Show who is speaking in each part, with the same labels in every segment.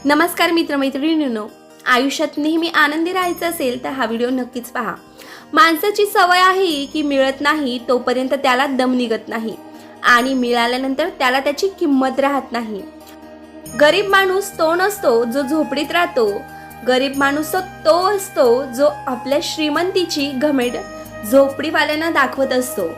Speaker 1: नमस्कार मित्रमैत्रिणींनो, आयुष्यात नेहमी आनंदी राहायचं असेल तर हा व्हिडिओ नक्कीच पहा। माणसाची सवय आहे की मिळत नाही तोपर्यंत त्याला दम निघत नाही आणि मिळाल्यानंतर त्याला त्याची किंमत राहत नाही। गरीब माणूस तो नसतो जो झोपडीत राहतो, गरीब माणूस तो असतो जो आपल्या श्रीमंतीची घमेंड झोपडीवाल्यांना दाखवत असतो।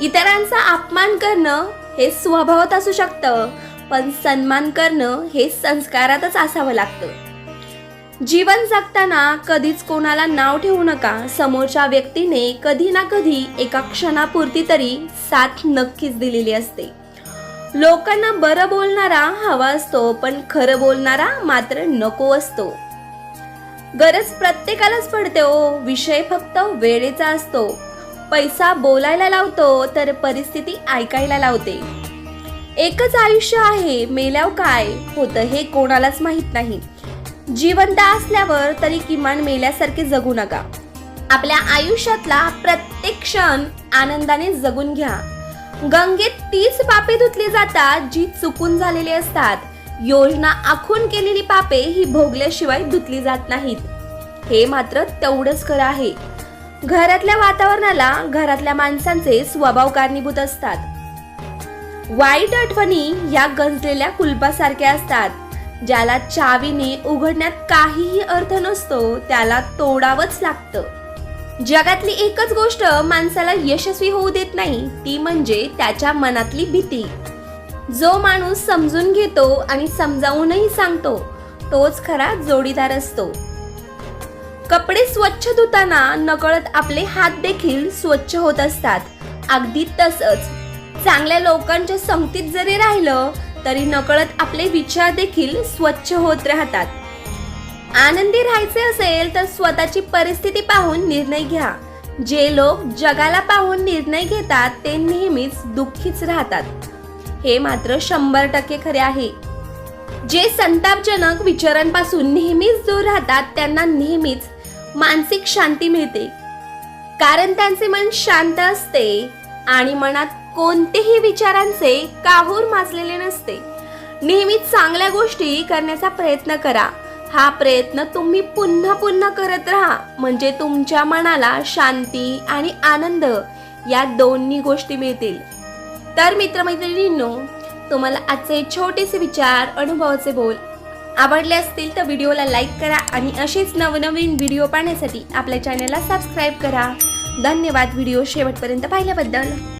Speaker 1: इतरांचा अपमान करणं हे स्वभावात असू शकतं, पण सन्मान करणं हे संस्कारातच असावं लागतं। जीवन जगताना कधीच कोणाला नाव ठेवू नका। समोरच्या व्यक्तीने कधी ना कधी एका क्षणापुरती तरी साथ नक्कीच दिलेली असते। लोकांना बरं बोलणारा हवा असतो, पण खरं बोलणारा मात्र नको असतो। गरज प्रत्येकालाच पडते हो, विषय फक्त वेळेचा असतो। पैसा बोलायला लावतो तर परिस्थिती ऐकायला लावते। एकच आयुष्य आहे, मेल्यावर काय होतं हे कोणालाच माहित नाही। जिवंत असल्यावर तरी किमान मेल्यासारखे जगू नका। आपल्या आयुष्यातला प्रत्येक क्षण आनंदाने जगून घ्या। गंगेत तीच पापे धुतली जातात जी चुकून झालेली असतात। योजना आखून केलेली पापे ही भोगल्याशिवाय धुतली जात नाहीत। हे मात्र तेवढंच खरं आहे। घरातल्या वातावरणाला घरातल्या माणसांचे स्वभाव कारणीभूत असतात। वाईट आठवणी या गंजलेल्या कुलपासारख्या असतात। ज्याला चावीने उघडण्यात काहीही अर्थ नसतो त्याला तोडावंच लागतं। जगातली एकच गोष्ट माणसाला यशस्वी होऊ देत नाही, ती म्हणजे त्याच्या मनातली भीती। जो माणूस समजून घेतो आणि समजावूनही सांगतो तोच खरा जोडीदार असतो। कपडे स्वच्छ धुताना नकळत आपले हात देखील स्वच्छ होत असतात। अगदी तसंच चांगल्या लोकांच्या संगतीत जरी राहिलं तरी नकळत आपले विचार देखील स्वच्छ होत राहतात। आनंदी राहायचे असेल तर स्वतःची परिस्थिती पाहून निर्णय घ्या। जे लोक जगाला पाहून निर्णय घेतात ते नेहमीच दुःखीच राहतात। हे मात्र 100% खरे आहे। जे संतापजनक विचारांपासून नेहमीच दूर राहतात त्यांना नेहमीच मानसिक शांती मिळते, कारण त्यांचे मन शांत असते आणि मनात कोणतेही विचारांचे काहूर माजलेले नसते। नेहमी चांगल्या गोष्टी करण्याचा प्रयत्न करा। हा प्रयत्न तुम्ही पुन्हा पुन्हा करत राहा, म्हणजे तुमच्या मनाला शांती आणि आनंद या दोन्ही गोष्टी मिळतील। तर मित्रमैत्रिणींनो, तुम्हाला आजचे छोटेसे विचार अनुभवाचे बोल आवडले असतील तर व्हिडिओला लाईक करा आणि असेच नवनवीन व्हिडिओ पाहण्यासाठी आपल्या चॅनलला सबस्क्राईब करा। धन्यवाद व्हिडिओ शेवटपर्यंत पाहिल्याबद्दल।